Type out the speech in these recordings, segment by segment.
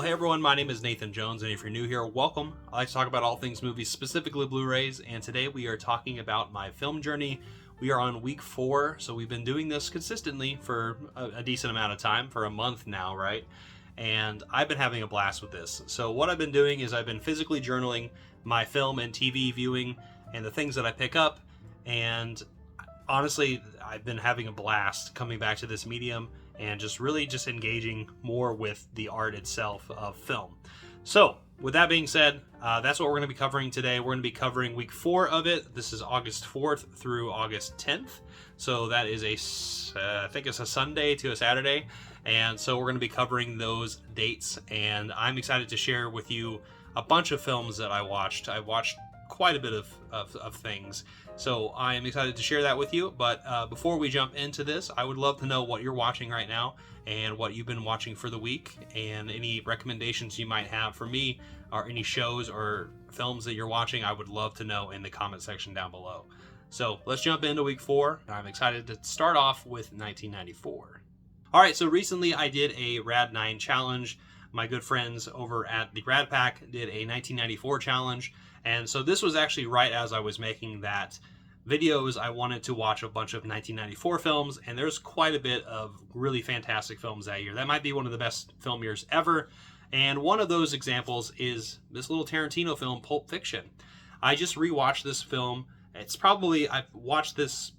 Well, hey everyone, my name is Nathan Jones, and if you're new here, welcome. I like to talk about all things movies, specifically Blu-rays, and today we are talking about my film journey. We are on week 4, so we've been doing this consistently for a decent amount of time, for a month now, right? And I've been having a blast with this. So what I've been doing is I've been physically journaling my film and TV viewing and the things that I pick up, and honestly, I've been having a blast coming back to this medium and just really just engaging more with the art itself of film. So with that being said, that's what we're going to be covering today. We're going to be covering week 4 of it. This is August 4th through August 10th. So that is I think it's a Sunday to a Saturday. And so we're going to be covering those dates. And I'm excited to share with you a bunch of films that I watched. I watched quite a bit of things. So I am excited to share that with you. But before we jump into this, I would love to know what you're watching right now and what you've been watching for the week, and any recommendations you might have for me, or any shows or films that you're watching. I would love to know in the comment section down below. So let's jump into week 4. I'm excited to start off with 1994. All right, so recently I did a Rad 9 challenge. My good friends over at the Rad Pack did a 1994 challenge. And so this was actually right as I was making that videos. I wanted to watch a bunch of 1994 films, and there's quite a bit of really fantastic films that year. That might be one of the best film years ever. And one of those examples is this little Tarantino film, Pulp Fiction. I just rewatched this film. I've watched this,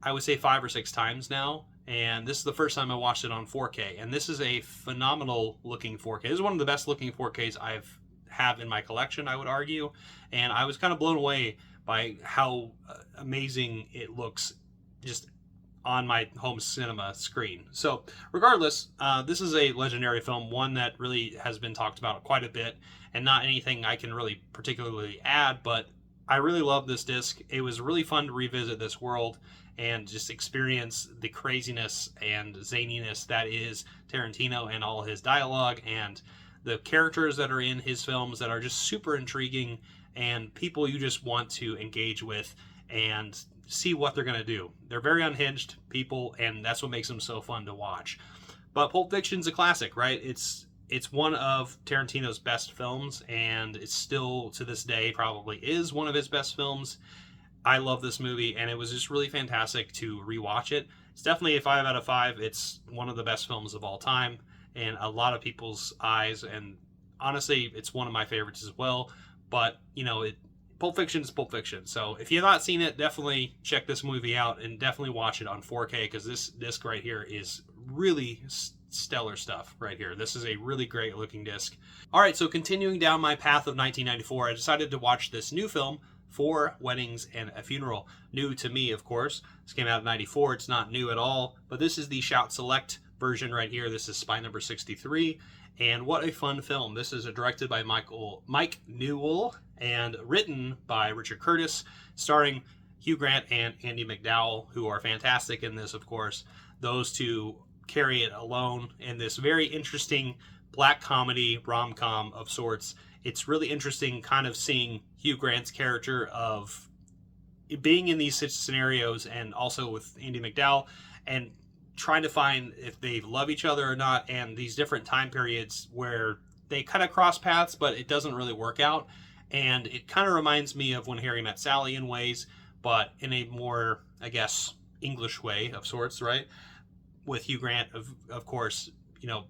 I would say 5 or 6 times now. And this is the first time I watched it on 4K. And this is a phenomenal looking 4K. This is one of the best looking 4Ks I've have in my collection, I would argue. And I was kind of blown away by how amazing it looks just on my home cinema screen. So regardless, this is a legendary film, one that really has been talked about quite a bit, and not anything I can really particularly add, but I really love this disc. It was really fun to revisit this world and just experience the craziness and zaniness that is Tarantino and all his dialogue, and the characters that are in his films that are just super intriguing, and people you just want to engage with and see what they're going to do. They're very unhinged people, and that's what makes them so fun to watch. But Pulp Fiction's a classic, right? It's one of Tarantino's best films, and it's still, to this day, probably is one of his best films. I love this movie, and it was just really fantastic to rewatch it. It's definitely a 5 out of 5. It's one of the best films of all time in a lot of people's eyes, and honestly, it's one of my favorites as well. But, you know, Pulp Fiction is Pulp Fiction. So if you've not seen it, definitely check this movie out and definitely watch it on 4K, because this disc right here is really stellar stuff right here. This is a really great looking disc. All right, so continuing down my path of 1994, I decided to watch this new film, 4 Weddings and a Funeral. New to me, of course. This came out in 94. It's not new at all, but this is the Shout Select version right here. This is spy number 63, and what a fun film. This is directed by Mike Newell and written by Richard Curtis, starring Hugh Grant and Andie MacDowell, who are fantastic in this, of course. Those two carry it alone in this very interesting black comedy rom-com of sorts. It's really interesting kind of seeing Hugh Grant's character of being in these scenarios, and also with Andie MacDowell, and trying to find if they love each other or not, and these different time periods where they kind of cross paths, but it doesn't really work out. And it kind of reminds me of When Harry Met Sally in ways, but in a more, I guess, English way of sorts, right? With Hugh Grant, of course, you know,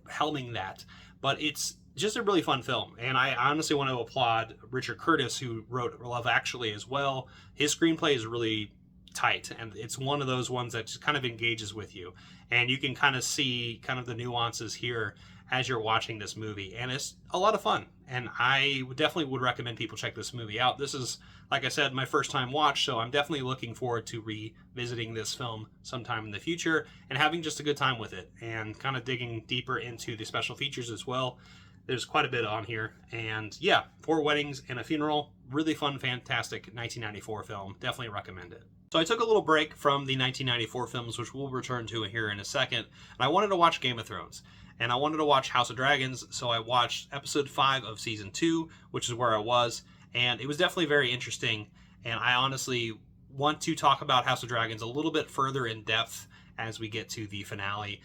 helming that. But it's just a really fun film, and I honestly want to applaud Richard Curtis, who wrote Love Actually as well. His screenplay is really tight, and it's one of those ones that just kind of engages with you, and you can kind of see kind of the nuances here as you're watching this movie, and it's a lot of fun, and I definitely would recommend people check this movie out. This is, like I said, my first time watch, so I'm definitely looking forward to revisiting this film sometime in the future and having just a good time with it, and kind of digging deeper into the special features as well. There's quite a bit on here, and yeah, 4 Weddings and a Funeral, really fun, fantastic 1994 film. Definitely recommend it. So I took a little break from the 1994 films, which we'll return to here in a second, and I wanted to watch Game of Thrones, and I wanted to watch House of Dragons, so I watched episode 5 of season 2, which is where I was, and it was definitely very interesting, and I honestly want to talk about House of Dragons a little bit further in depth as we get to the finale.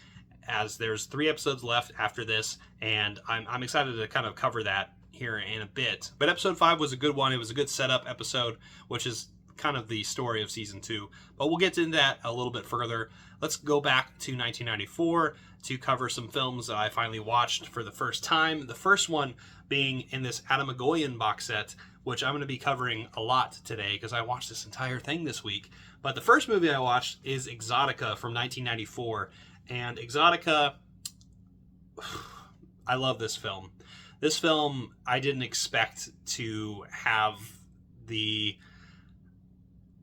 as there's 3 episodes left after this, and I'm excited to kind of cover that here in a bit. But episode 5 was a good one. It was a good setup episode, which is kind of the story of season 2. But we'll get into that a little bit further. Let's go back to 1994 to cover some films that I finally watched for the first time. The first one being in this Adam Egoyan box set, which I'm going to be covering a lot today because I watched this entire thing this week. But the first movie I watched is Exotica from 1994. And Exotica, I love this film. This film, I didn't expect to have the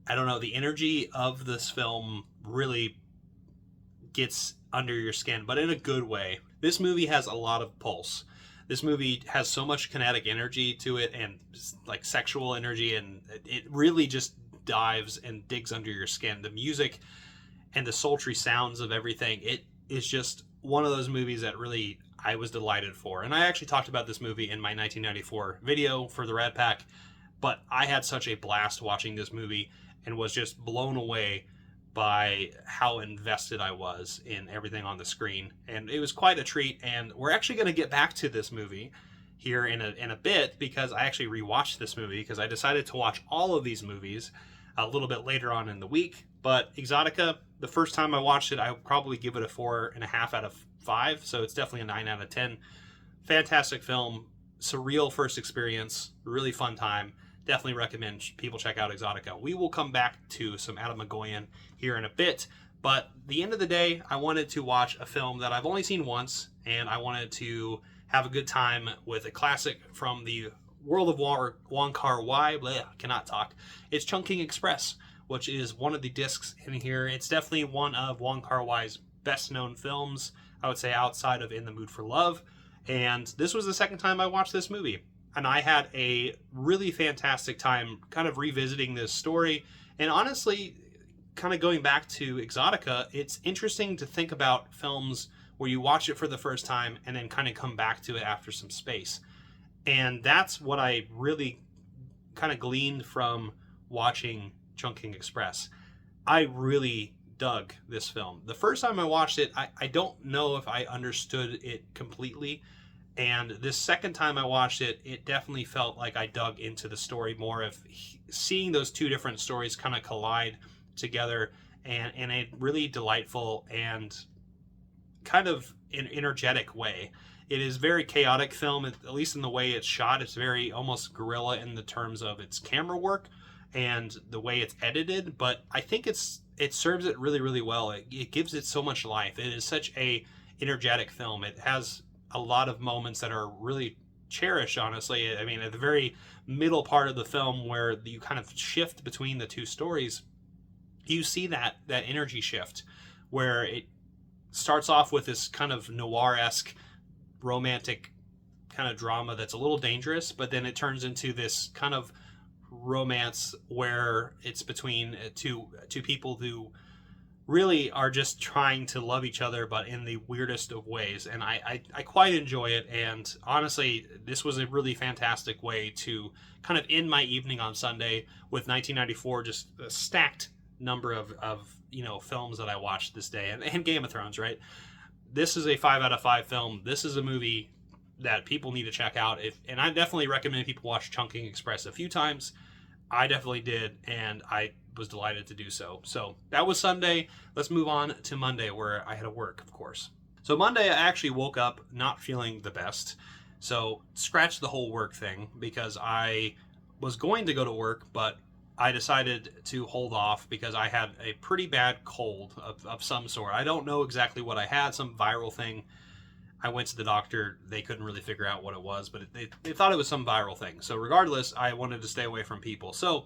energy of this film really gets under your skin, but in a good way. This movie has a lot of pulse. This movie has so much kinetic energy to it and like sexual energy, and it really just dives and digs under your skin. The music and the sultry sounds of everything, it is just one of those movies that really I was delighted for. And I actually talked about this movie in my 1994 video for the Rad Pack, but I had such a blast watching this movie and was just blown away by how invested I was in everything on the screen. And it was quite a treat, and we're actually going to get back to this movie here in a bit, because I actually rewatched this movie because I decided to watch all of these movies a little bit later on in the week. But Exotica, the first time I watched it, I would probably give it a 4.5 out of 5, so it's definitely a 9 out of 10. Fantastic film, surreal first experience, really fun time. Definitely recommend people check out Exotica. We will come back to some Adam Egoyan here in a bit, but at the end of the day, I wanted to watch a film that I've only seen once, and I wanted to have a good time with a classic from the world of Wong Kar-wai. Cannot talk. It's Chungking Express, which is one of the discs in here. It's definitely one of Wong Kar-wai's best-known films, I would say, outside of In the Mood for Love. And this was the second time I watched this movie, and I had a really fantastic time kind of revisiting this story. And honestly, kind of going back to Exotica, it's interesting to think about films where you watch it for the first time and then kind of come back to it after some space. And that's what I really kind of gleaned from watching Chungking Express. I really dug this film. The first time I watched it, I don't know if I understood it completely. And this second time I watched it, it definitely felt like I dug into the story more, of seeing those two different stories kind of collide together, and in a really delightful and kind of an energetic way. It is very chaotic film, at least in the way it's shot. It's very almost guerrilla in the terms of its camera work and the way it's edited, but I think it serves it really, really well. It gives it so much life. It is such a energetic film. It has a lot of moments that are really cherished, honestly. I mean, at the very middle part of the film, where you kind of shift between the two stories, you see that energy shift, where it starts off with this kind of noir-esque romantic kind of drama that's a little dangerous, but then it turns into this kind of romance where it's between two people who really are just trying to love each other, but in the weirdest of ways. And I quite enjoy it. And honestly, this was a really fantastic way to kind of end my evening on Sunday with 1994, just a stacked number of films that I watched this day, and Game of Thrones, right? This is a 5 out of 5 film. This is a movie that people need to check out. And I definitely recommend people watch Chungking Express a few times. I definitely did, and I was delighted to do so. So that was Sunday. Let's move on to Monday, where I had to work, of course. So Monday, I actually woke up not feeling the best. So scratch the whole work thing, because I was going to go to work, but I decided to hold off because I had a pretty bad cold of some sort. I don't know exactly what I had, some viral thing. I went to the doctor. They couldn't really figure out what it was, but they thought it was some viral thing. So regardless, I wanted to stay away from people. So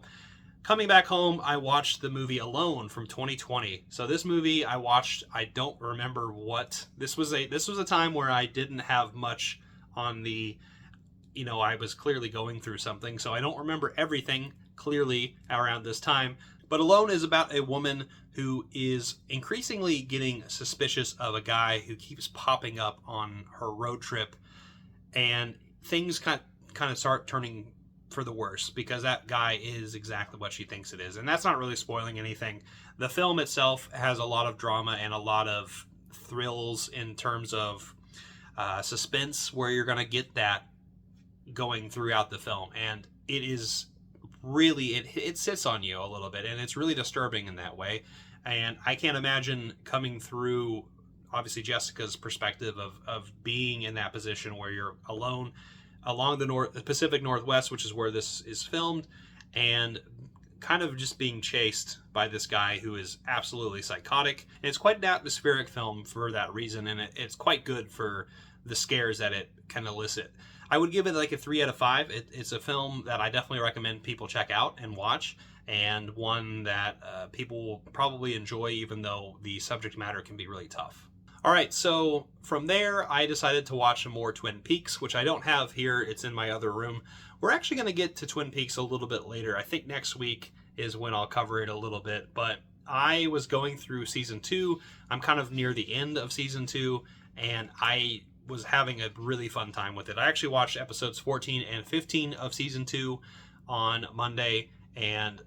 coming back home, I watched the movie Alone from 2020. So this movie I watched, I don't remember what. This was a time where I didn't have much on the, I was clearly going through something. So I don't remember everything clearly around this time. But Alone is about a woman who is increasingly getting suspicious of a guy who keeps popping up on her road trip, and things kind of start turning for the worse, because that guy is exactly what she thinks it is. And that's not really spoiling anything. The film itself has a lot of drama and a lot of thrills in terms of suspense, where you're going to get that going throughout the film. And it is really, it sits on you a little bit, and it's really disturbing in that way. And I can't imagine coming through, obviously, Jessica's perspective of being in that position where you're alone along the Pacific Northwest, which is where this is filmed, and kind of just being chased by this guy who is absolutely psychotic. And it's quite an atmospheric film for that reason, and it's quite good for the scares that it can elicit. I would give it like a 3 out of 5. It's a film that I definitely recommend people check out and watch, and one that people will probably enjoy, even though the subject matter can be really tough. All right, so from there, I decided to watch some more Twin Peaks, which I don't have here. It's in my other room. We're actually going to get to Twin Peaks a little bit later. I think next week is when I'll cover it a little bit, but I was going through season 2. I'm kind of near the end of season 2, and I was having a really fun time with it. I actually watched episodes 14 and 15 of season 2 on Monday, and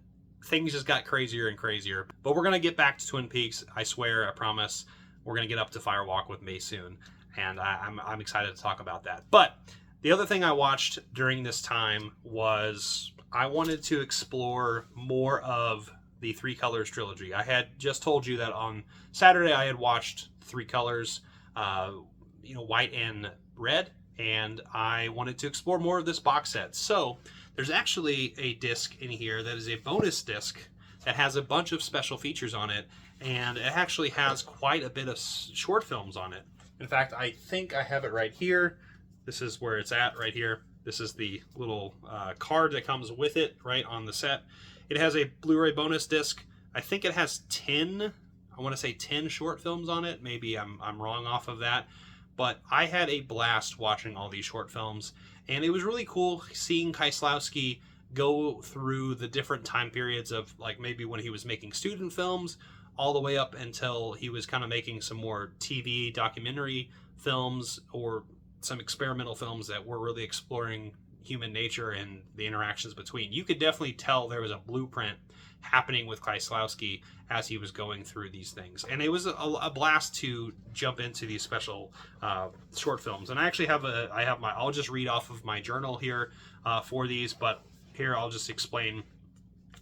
things just got crazier and crazier. But we're going to get back to Twin Peaks. I swear, I promise. We're going to get up to Firewalk with me soon, and I'm excited to talk about that. But the other thing I watched during this time was I wanted to explore more of the Three Colors trilogy. I had just told you that on Saturday I had watched Three Colors, white and red, and I wanted to explore more of this box set. So there's actually a disc in here that is a bonus disc that has a bunch of special features on it, and it actually has quite a bit of short films on it. In fact, I think I have it right here. This is where it's at right here. This is the little card that comes with it right on the set. It has a Blu-ray bonus disc. I think it has 10 short films on it. Maybe I'm wrong off of that. But I had a blast watching all these short films, and it was really cool seeing Kieslowski go through the different time periods of, like, maybe when he was making student films all the way up until he was kind of making some more TV documentary films or some experimental films that were really exploring human nature and the interactions between. You could definitely tell there was a blueprint happening with Kieslowski as he was going through these things. And it was a blast to jump into these special short films. And I actually have I'll just read off of my journal here for these, but here I'll just explain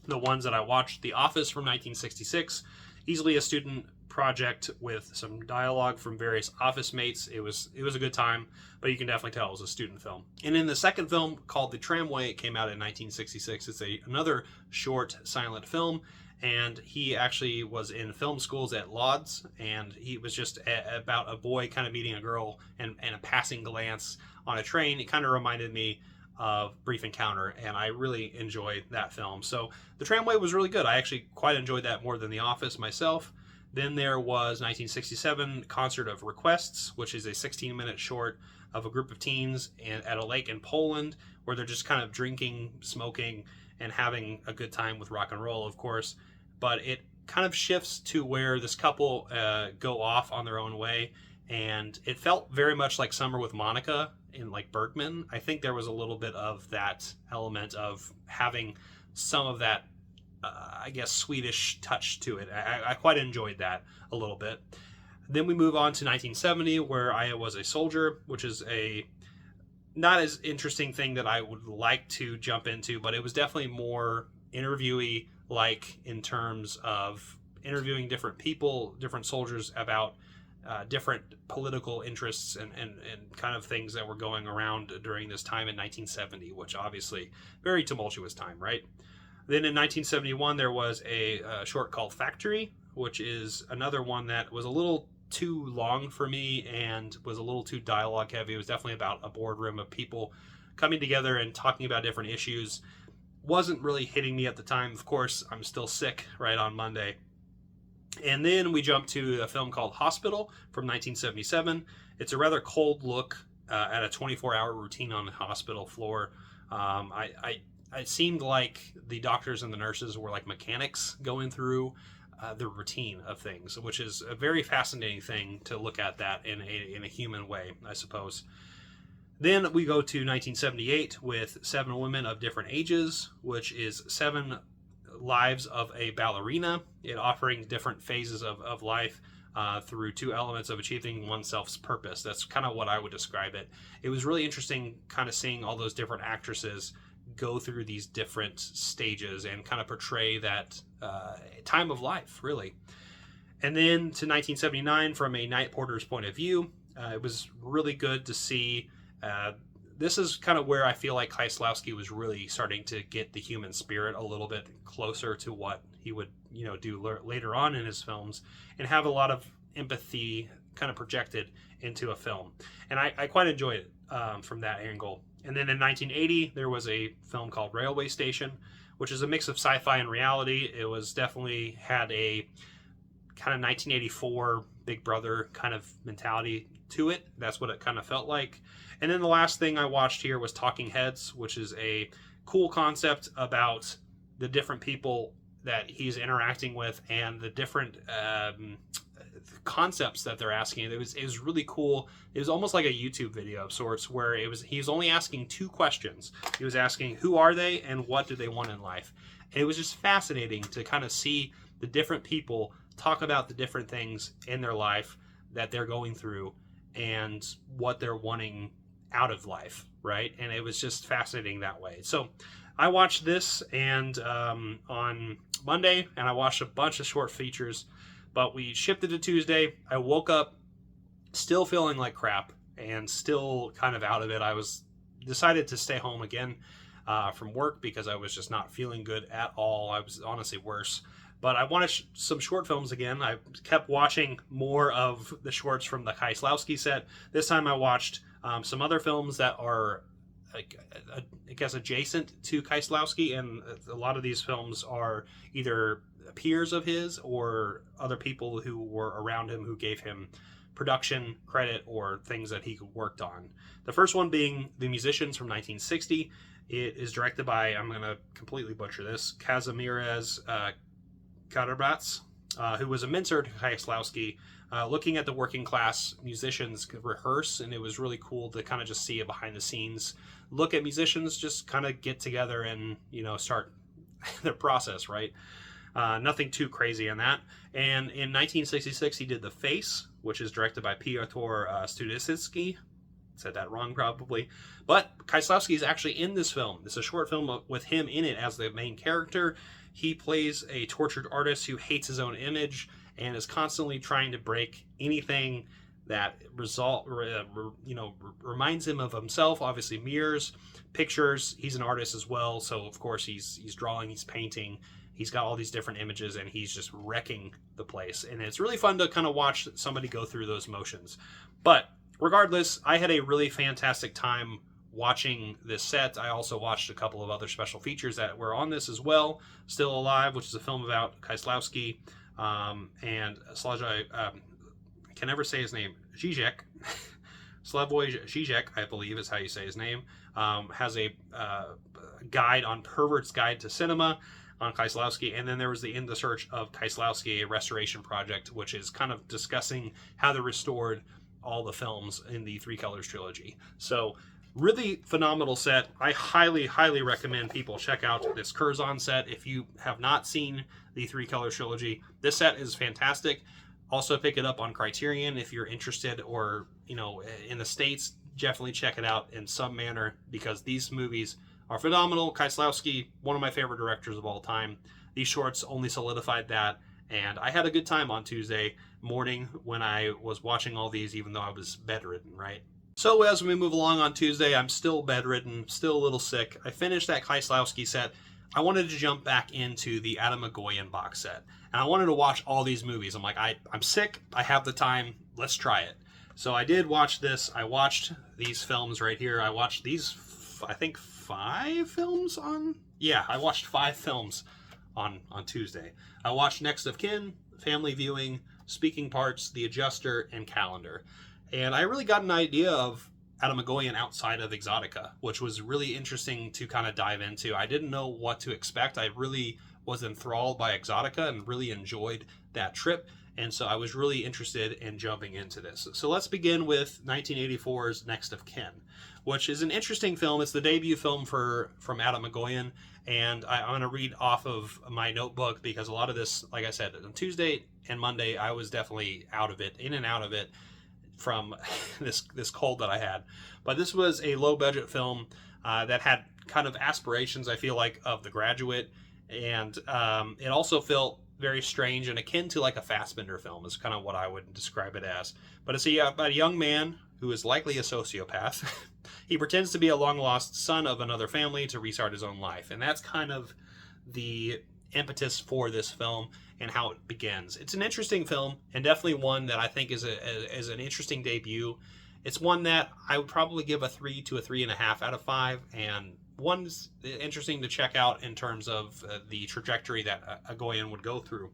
the ones that I watched. The Office from 1966, easily a student project with some dialogue from various office mates. It was a good time, but you can definitely tell it was a student film. And in the second film, called The Tramway, it came out in 1966. It's another short silent film, and he actually was in film schools at Lodz, and he was just about a boy kind of meeting a girl and a passing glance on a train. It kind of reminded me of Brief Encounter, and I really enjoyed that film. So The Tramway was really good. I actually quite enjoyed that more than The Office myself. Then there was 1967 Concert of Requests, which is a 16-minute short of a group of teens at a lake in Poland where they're just kind of drinking, smoking, and having a good time with rock and roll, of course. But it kind of shifts to where this couple go off on their own way, and it felt very much like Summer with Monica in, like, Bergman. I think there was a little bit of that element of having some of that Swedish touch to it. I quite enjoyed that a little bit. Then we move on to 1970, where I Was a Soldier, which is a not as interesting thing that I would like to jump into, but it was definitely more interviewee, like, in terms of interviewing different people, different soldiers about different political interests and kind of things that were going around during this time in 1970, which obviously very tumultuous time, right? Then in 1971, there was a short called Factory, which is another one that was a little too long for me and was a little too dialogue heavy. It was definitely about a boardroom of people coming together and talking about different issues. Wasn't really hitting me at the time. Of course, I'm still sick right on Monday. And then we jump to a film called Hospital from 1977. It's a rather cold look at a 24-hour routine on the hospital floor. It seemed like the doctors and the nurses were like mechanics going through the routine of things, which is a very fascinating thing to look at that in a human way, I suppose. Then we go to 1978 with 7 Women of Different Ages, which is 7 lives of a ballerina, it offering different phases of life through two elements of achieving oneself's purpose. That's kind of what I would describe it. It was really interesting kind of seeing all those different actresses go through these different stages and kind of portray that time of life, really. And then to 1979, from a night porter's point of view, it was really good to see. This is kind of where I feel like Kieslowski was really starting to get the human spirit a little bit closer to what he would, do later on in his films, and have a lot of empathy kind of projected into a film. And I quite enjoyed it from that angle. And then in 1980, there was a film called Railway Station, which is a mix of sci-fi and reality. It was definitely had a kind of 1984 Big Brother kind of mentality to it. That's what it kind of felt like. And then the last thing I watched here was Talking Heads, which is a cool concept about the different people that he's interacting with and the different concepts that they're asking. It was really cool. It was almost like a YouTube video of sorts, where he was only asking two questions. He was asking, who are they and what do they want in life? And it was just fascinating to kind of see the different people talk about the different things in their life that they're going through and what they're wanting out of life, right? And it was just fascinating that way. So I watched this and on Monday, and I watched a bunch of short features, but we shipped it to Tuesday. I woke up still feeling like crap and still kind of out of it. I was decided to stay home again from work because I was just not feeling good at all. I was honestly worse. But I wanted some short films again. I kept watching more of the shorts from the Kieslowski set. This time I watched some other films that are, I guess, adjacent to Kieslowski, and a lot of these films are either peers of his or other people who were around him who gave him production credit or things that he worked on. The first one being The Musicians from 1960. It is directed by, I'm going to completely butcher this, Kazimierz Karabrats, who was a mentor to Kieslowski, looking at the working class musicians rehearse, and it was really cool to kind of just see a behind the scenes look at musicians just kind of get together and start their process, right? Nothing too crazy in that. And in 1966 he did The Face, which is directed by Piotr Studicki. Said that wrong probably, but Kieslowski is actually in this film. It's a short film with him in it as the main character. He plays a tortured artist who hates his own image and is constantly trying to break anything that reminds him of himself. Obviously mirrors, pictures. He's an artist as well, so of course he's drawing, he's painting, he's got all these different images, and he's just wrecking the place. And it's really fun to kind of watch somebody go through those motions. But regardless, I had a really fantastic time watching this set. I also watched a couple of other special features that were on this as well. Still Alive, which is a film about Kieslowski, and Slavoj, I can never say his name, Žižek. Slavoj Žižek, I believe is how you say his name, has a guide on Pervert's Guide to Cinema on Kieslowski. And then there was the In the Search of Kieslowski, a restoration project, which is kind of discussing how they restored all the films in the Three Colors trilogy. So really phenomenal set. I highly, highly recommend people check out this Curzon set. If you have not seen the Three Colors trilogy, this set is fantastic. Also pick it up on Criterion if you're interested, or in the States, definitely check it out in some manner, because these movies are phenomenal. Kieslowski, one of my favorite directors of all time. These shorts only solidified that, and I had a good time on Tuesday morning when I was watching all these, even though I was bedridden, right? So as we move along on Tuesday, I'm still bedridden, still a little sick. I finished that Kieslowski set. I wanted to jump back into the Adam Egoyan box set, and I wanted to watch all these movies. I'm like, I'm sick, I have the time, let's try it. So I did watch this. I watched these films right here. I watched these, I think, 5 films on? Yeah, I watched 5 films on Tuesday. I watched Next of Kin, Family Viewing, Speaking Parts, The Adjuster, and Calendar. And I really got an idea of Adam Egoyan outside of Exotica, which was really interesting to kind of dive into. I didn't know what to expect. I really was enthralled by Exotica and really enjoyed that trip. And so I was really interested in jumping into this. So let's begin with 1984's Next of Kin, which is an interesting film. It's the debut film from Adam Egoyan, and I'm going to read off of my notebook because a lot of this, like I said, on Tuesday and Monday, I was definitely out of it, in and out of it from this cold that I had. But this was a low-budget film that had kind of aspirations, I feel like, of The Graduate, and it also felt very strange and akin to like a Fassbinder film is kind of what I would describe it as. But it's about a young man who is likely a sociopath. He pretends to be a long-lost son of another family to restart his own life. And that's kind of the impetus for this film and how it begins. It's an interesting film and definitely one that I think is an interesting debut. It's one that I would probably give a 3 to a 3.5 out of 5, and one's interesting to check out in terms of the trajectory that Egoyan would go through.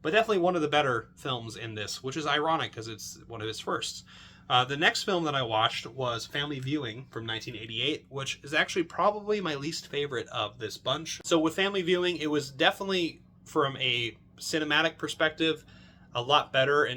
But definitely one of the better films in this, which is ironic because it's one of his firsts. The next film that I watched was Family Viewing from 1988, which is actually probably my least favorite of this bunch. So with Family Viewing, it was definitely, from a cinematic perspective, a lot better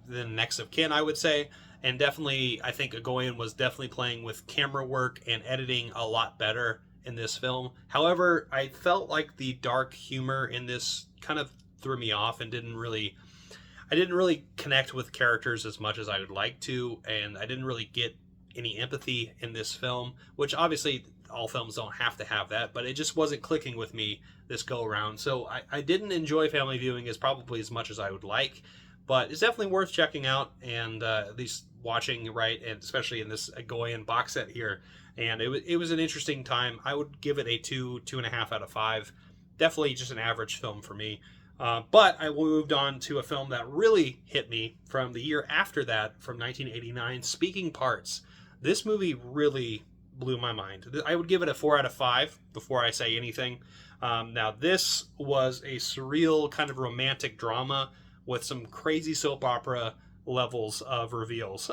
than Next of Kin, I would say. And definitely, I think Egoyan was definitely playing with camera work and editing a lot better in this film. However, I felt like the dark humor in this kind of threw me off and I didn't really connect with characters as much as I would like to, and I didn't really get any empathy in this film, which obviously all films don't have to have that, but it just wasn't clicking with me this go around. So I didn't enjoy Family Viewing as probably as much as I would like, but it's definitely worth checking out and at least watching, right? And especially in this Egoyan box set here. And it was an interesting time. I would give it a 2.5 out of 5. Definitely just an average film for me. But I moved on to a film that really hit me from the year after that, from 1989, Speaking Parts. This movie really blew my mind. I would give it a 4 out of 5 before I say anything. Now, this was a surreal kind of romantic drama with some crazy soap opera levels of reveals.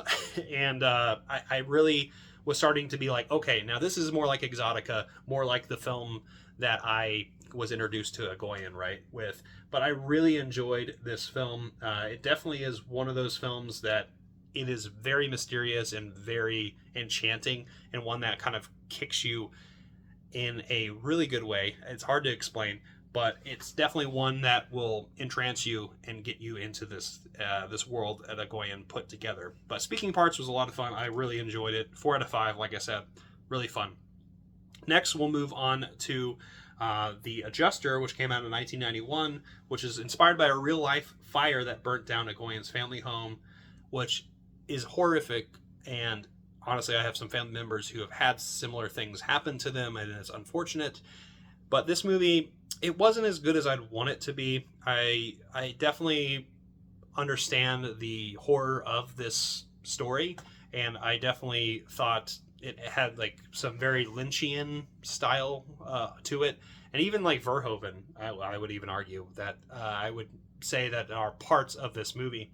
And I really was starting to be like, okay, now this is more like Exotica, more like the film that I was introduced to Egoyan, right, with. But I really enjoyed this film. It definitely is one of those films that it is very mysterious and very enchanting, and one that kind of kicks you in a really good way. It's hard to explain, but it's definitely one that will entrance you and get you into this world that Egoyan put together. But Speaking Parts was a lot of fun. I really enjoyed it. 4 out of 5, like I said, really fun. Next, we'll move on to The Adjuster, which came out in 1991, which is inspired by a real-life fire that burnt down Egoyan's family home, which is horrific. And honestly, I have some family members who have had similar things happen to them, and it's unfortunate. But this movie, it wasn't as good as I'd want it to be. I definitely understand the horror of this story, and I definitely thought it had like some very Lynchian style to it, and even like Verhoeven. I would even argue that I would say that are parts of this movie.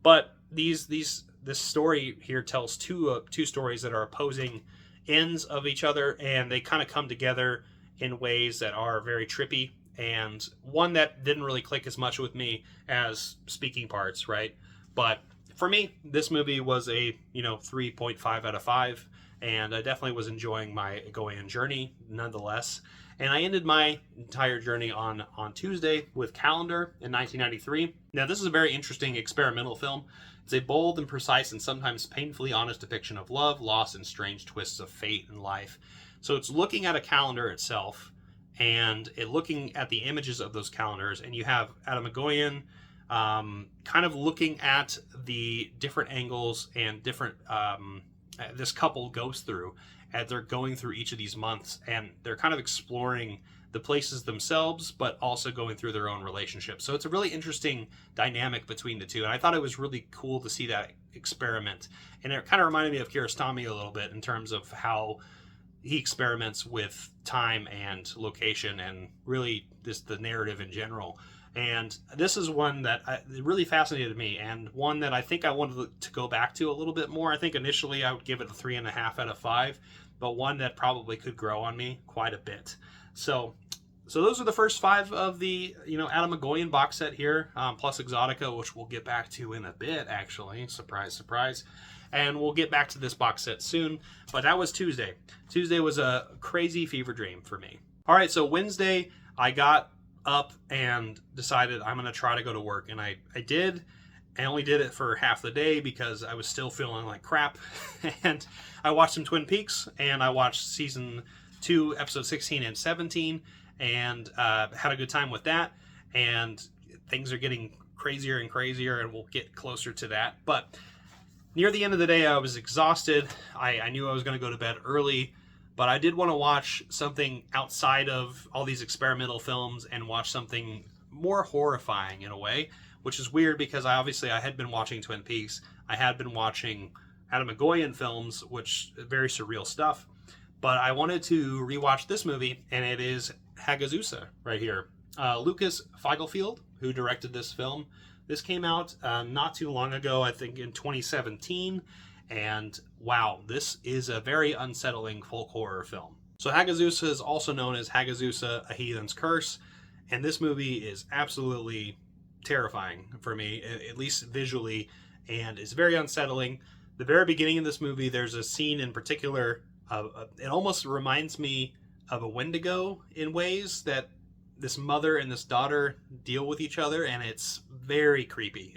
But this story here tells two stories that are opposing ends of each other, and they kind of come together in ways that are very trippy, and one that didn't really click as much with me as Speaking Parts, right? But for me, this movie was a 3.5 out of 5, and I definitely was enjoying my Egoyan journey nonetheless. And I ended my entire journey on Tuesday with Calendar in 1993. Now, this is a very interesting experimental film. It's a bold and precise and sometimes painfully honest depiction of love, loss, and strange twists of fate and life. So it's looking at a calendar itself, and looking at the images of those calendars, and you have Adam Egoyan kind of looking at the different angles and different this couple goes through as they're going through each of these months, and they're kind of exploring the places themselves, but also going through their own relationship. So it's a really interesting dynamic between the two, and I thought it was really cool to see that experiment. And it kind of reminded me of Kiarostami a little bit in terms of how he experiments with time and location, and really just the narrative in general. And this is one that it really fascinated me, and one that I think I wanted to go back to a little bit more. I think initially I would give it a 3.5 out of 5, but one that probably could grow on me quite a bit. So So those are the first 5 of the, Adam Egoyan box set here, plus Exotica, which we'll get back to in a bit, actually. Surprise, surprise. And we'll get back to this box set soon. But that was Tuesday. Tuesday was a crazy fever dream for me. All right, so Wednesday, I got up and decided I'm going to try to go to work. And I did. I only did it for half the day because I was still feeling like crap. And I watched some Twin Peaks, and I watched season 2, episode 16 and 17, and had a good time with that. And things are getting crazier and crazier, and we'll get closer to that. But near the end of the day, I was exhausted. I knew I was going to go to bed early, but I did want to watch something outside of all these experimental films and watch something more horrifying in a way, which is weird because I had been watching Twin Peaks. I had been watching Adam Egoyan films, which is very surreal stuff. But I wanted to rewatch this movie, and it is Hagazusa right here. Lucas Feigelfeld, who directed this film. This came out not too long ago, I think in 2017. And wow, this is a very unsettling folk horror film. So Hagazusa is also known as Hagazusa, A Heathen's Curse. And this movie is absolutely terrifying for me, at least visually, and it's very unsettling. The very beginning of this movie, there's a scene in particular, it almost reminds me of a Wendigo in ways that this mother and this daughter deal with each other, and it's very creepy.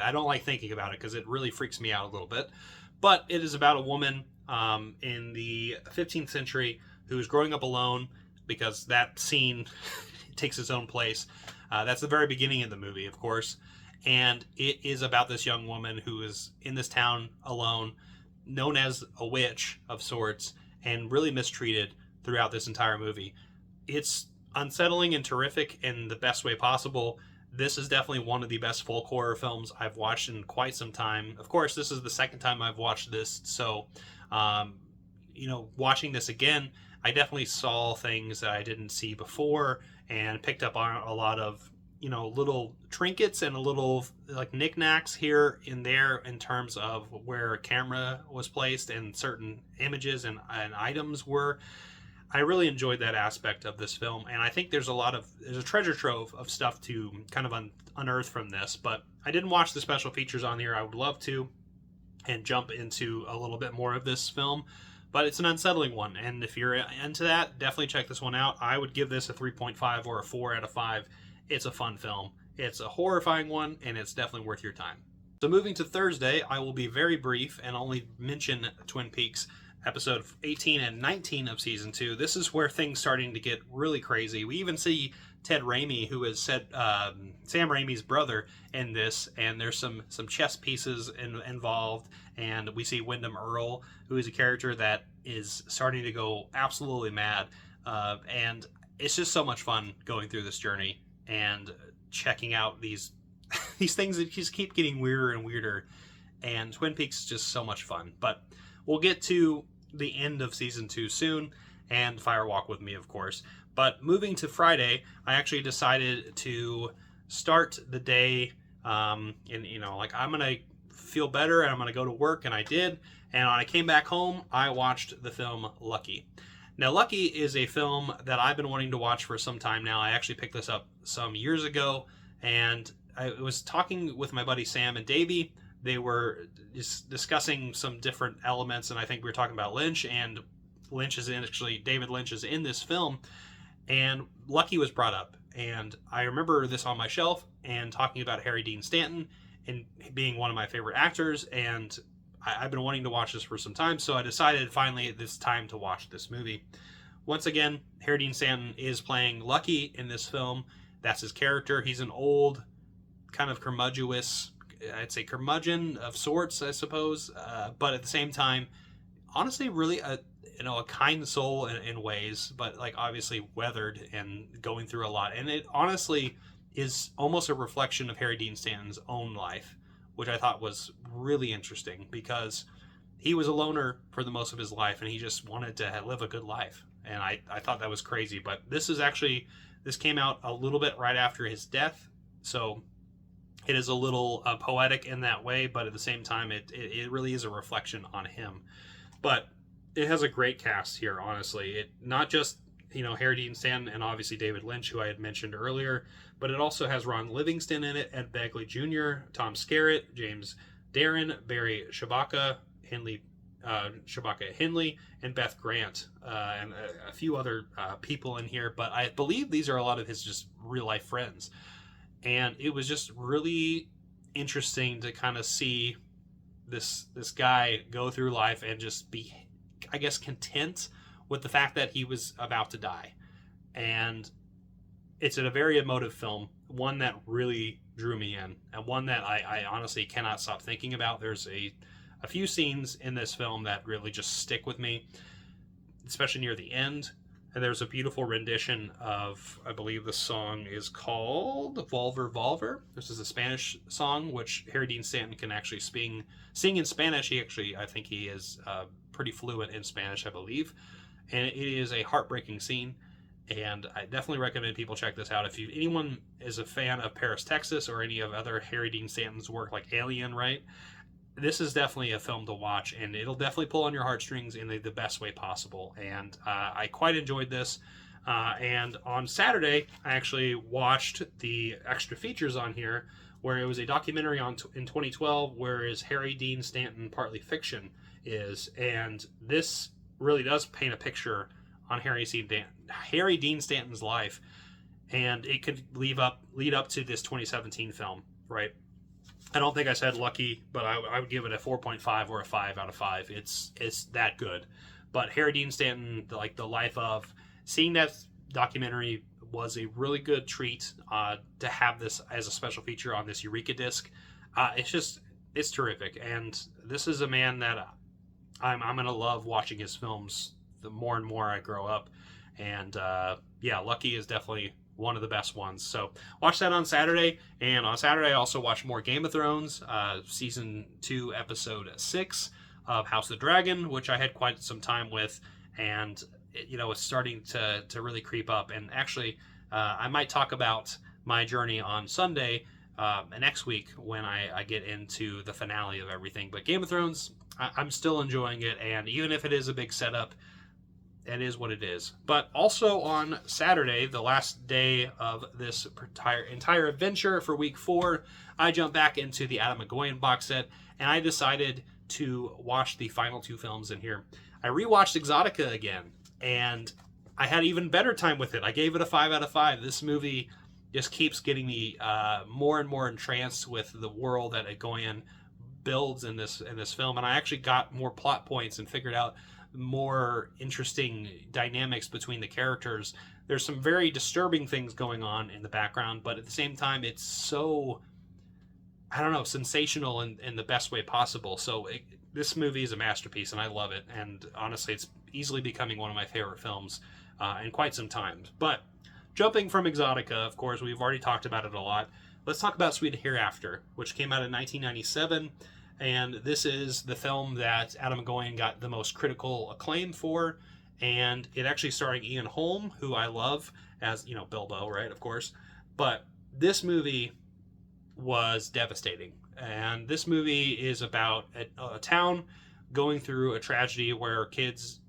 I don't like thinking about it because it really freaks me out a little bit. But it is about a woman in the 15th century who's growing up alone, because that scene takes its own place. That's the very beginning of the movie, of course. And it is about this young woman who is in this town alone, known as a witch of sorts, and really mistreated throughout this entire movie. It's unsettling and terrific in the best way possible. This is definitely one of the best folk horror films I've watched in quite some time. Of course, this is the second time I've watched this, so, watching this again, I definitely saw things that I didn't see before, and picked up on a lot of, little trinkets and a little like knickknacks here and there in terms of where a camera was placed and certain images and items were. I really enjoyed that aspect of this film, and I think there's a treasure trove of stuff to kind of unearth from this. But I didn't watch the special features on here. I would love to, and jump into a little bit more of this film. But it's an unsettling one, and if you're into that, definitely check this one out. I would give this a 3.5 or a 4 out of 5. It's a fun film. It's a horrifying one, and it's definitely worth your time. So moving to Thursday, I will be very brief and only mention Twin Peaks episode 18 and 19 of season 2. This is where things starting to get really crazy. We even see Ted Raimi, who is Sam Raimi's brother, in this, and there's some chess pieces involved, and we see Wyndham Earl, who is a character that is starting to go absolutely mad, and it's just so much fun going through this journey and checking out these things that just keep getting weirder and weirder, and Twin Peaks is just so much fun. But we'll get to the end of season 2 soon, and Fire Walk with Me, of course. But moving to Friday, I actually decided to start the day, I'm gonna feel better and I'm gonna go to work, and I did. And when I came back home, I watched the film Lucky. Now, Lucky is a film that I've been wanting to watch for some time now. I actually picked this up some years ago, and I was talking with my buddy Sam and Davey. They were discussing some different elements, and I think we were talking about Lynch, and David Lynch is in this film, and Lucky was brought up. And I remember this on my shelf and talking about Harry Dean Stanton and being one of my favorite actors, and I've been wanting to watch this for some time, so I decided finally it's time to watch this movie. Once again, Harry Dean Stanton is playing Lucky in this film. That's his character. He's an old, kind of curmudgeon of sorts, I suppose, but at the same time, honestly, really a kind soul in ways, but like obviously weathered and going through a lot. And it honestly is almost a reflection of Harry Dean Stanton's own life, which I thought was really interesting, because he was a loner for the most of his life, and he just wanted to live a good life. And I thought that was crazy. But this came out a little bit right after his death, so it is a little poetic in that way, but at the same time, it really is a reflection on him. But it has a great cast here, honestly. It not just Harry Dean Stanton and obviously David Lynch, who I had mentioned earlier. But it also has Ron Livingston in it, Ed Begley Jr., Tom Skerritt, James Darren, Barry Shabaka Henley, and Beth Grant, and a few other people in here. But I believe these are a lot of his just real life friends. And it was just really interesting to kind of see this guy go through life and just be, I guess, content with the fact that he was about to die. And it's a very emotive film, one that really drew me in, and one that I honestly cannot stop thinking about. There's a few scenes in this film that really just stick with me, especially near the end. And there's a beautiful rendition of, I believe the song is called Volver Volver. This is a Spanish song, which Harry Dean Stanton can actually sing in Spanish. I think he is pretty fluent in Spanish, I believe. And it is a heartbreaking scene. And I definitely recommend people check this out. If anyone is a fan of Paris, Texas, or any of other Harry Dean Stanton's work like Alien, right? This is definitely a film to watch, and it'll definitely pull on your heartstrings in the best way possible. And I quite enjoyed this. And on Saturday, I actually watched the extra features on here, where it was a documentary in 2012, whereas Harry Dean Stanton Partly Fiction is. And this really does paint a picture on Harry Dean Stanton's life, and it could lead up to this 2017 film, right? I don't think I said lucky, but I would give it a 4.5 or a 5 out of 5. It's that good. But Harry Dean Stanton, like the life of, seeing that documentary was a really good treat to have this as a special feature on this Eureka disc. It's terrific. And this is a man that I'm going to love watching his films the more and more I grow up. And Lucky is definitely one of the best ones. So watch that on Saturday. And on Saturday I also watched more Game of Thrones, season 2 episode 6 of House of the Dragon, which I had quite some time with, and it's starting to really creep up. And actually I might talk about my journey on Sunday next week when I get into the finale of everything. But Game of Thrones, I'm still enjoying it, and even if it is a big setup, it is what it is. But also on Saturday, the last day of this entire adventure for week 4, I jumped back into the Adam Egoyan box set, and I decided to watch the final 2 films in here. I rewatched Exotica again, and I had even better time with it. I gave it a 5 out of 5. This movie just keeps getting me more and more entranced with the world that Egoyan builds in this film, and I actually got more plot points and figured out more interesting dynamics between the characters. There's some very disturbing things going on in the background, but at the same time, it's so, sensational in the best way possible. So this movie is a masterpiece, and I love it. And honestly, it's easily becoming one of my favorite films in quite some time. But jumping from Exotica, of course, we've already talked about it a lot. Let's talk about Sweet Hereafter, which came out in 1997. And this is the film that Adam Egoyan got the most critical acclaim for. And it actually starring Ian Holm, who I love as, Bilbo, right, of course. But this movie was devastating. And this movie is about a town going through a tragedy where kids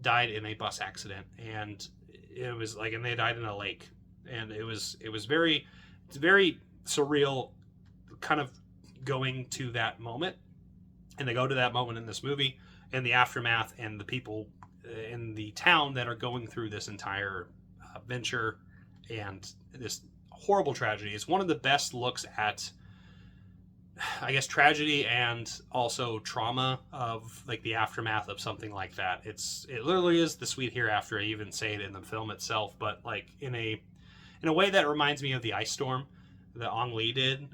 died in a bus accident. And it was and they died in a lake. And it's very surreal, kind of going to that moment. And they go to that moment in this movie, and the aftermath, and the people in the town that are going through this entire venture and this horrible tragedy. It's one of the best looks at, I guess, tragedy and also trauma of the aftermath of something like that. It literally is the Sweet Hereafter. I even say it in the film itself, but in a way that reminds me of the Ice Storm that Ang Lee did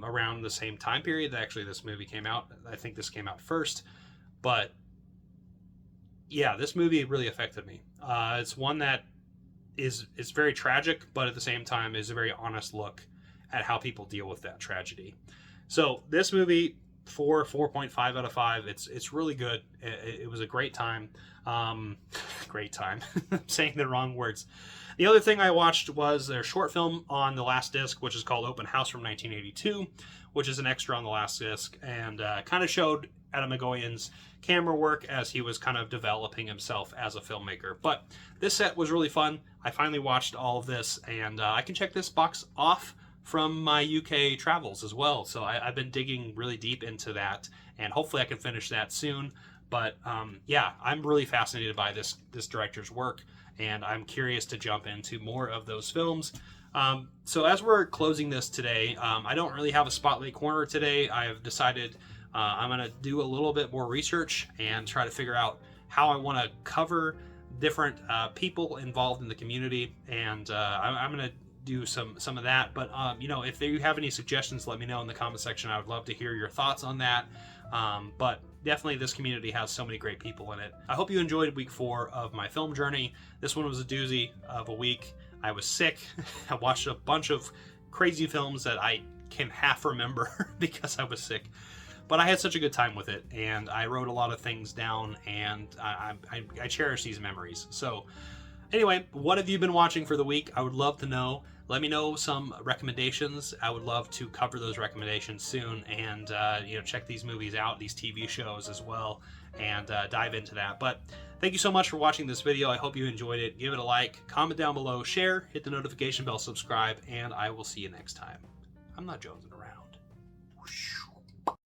around the same time period that actually this movie came out. I think this came out first. But yeah, this movie really affected me. It's one that it's very tragic, but at the same time is a very honest look at how people deal with that tragedy. So this movie, 4.5 out of 5. It's really good. It was a great time. Great time. I'm saying the wrong words. The other thing I watched was their short film on the last disc, which is called Open House from 1982, which is an extra on the last disc, and kind of showed Adam Egoyan's camera work as he was kind of developing himself as a filmmaker. But this set was really fun. I finally watched all of this, and I can check this box off from my UK travels as well. So I've been digging really deep into that, and hopefully I can finish that soon. But yeah, I'm really fascinated by this director's work, and I'm curious to jump into more of those films. So as we're closing this today, I don't really have a Spotlight Corner today. I have decided I'm going to do a little bit more research and try to figure out how I want to cover different people involved in the community, and I'm going to do some of that. But you know, if you have any suggestions, let me know in the comment section. I would love to hear your thoughts on that. But definitely this community has so many great people in it. I hope you enjoyed week 4 of my film journey. This one was a doozy of a week. I was sick. I watched a bunch of crazy films that I can half remember because I was sick. But I had such a good time with it, and I wrote a lot of things down, and I cherish these memories. So anyway, what have you been watching for the week? I would love to know. Let me know some recommendations. I would love to cover those recommendations soon, and you know, check these movies out, these TV shows as well, and dive into that. But thank you so much for watching this video. I hope you enjoyed it. Give it a like, comment down below, share, hit the notification bell, subscribe, and I will see you next time. I'm not jonesing around.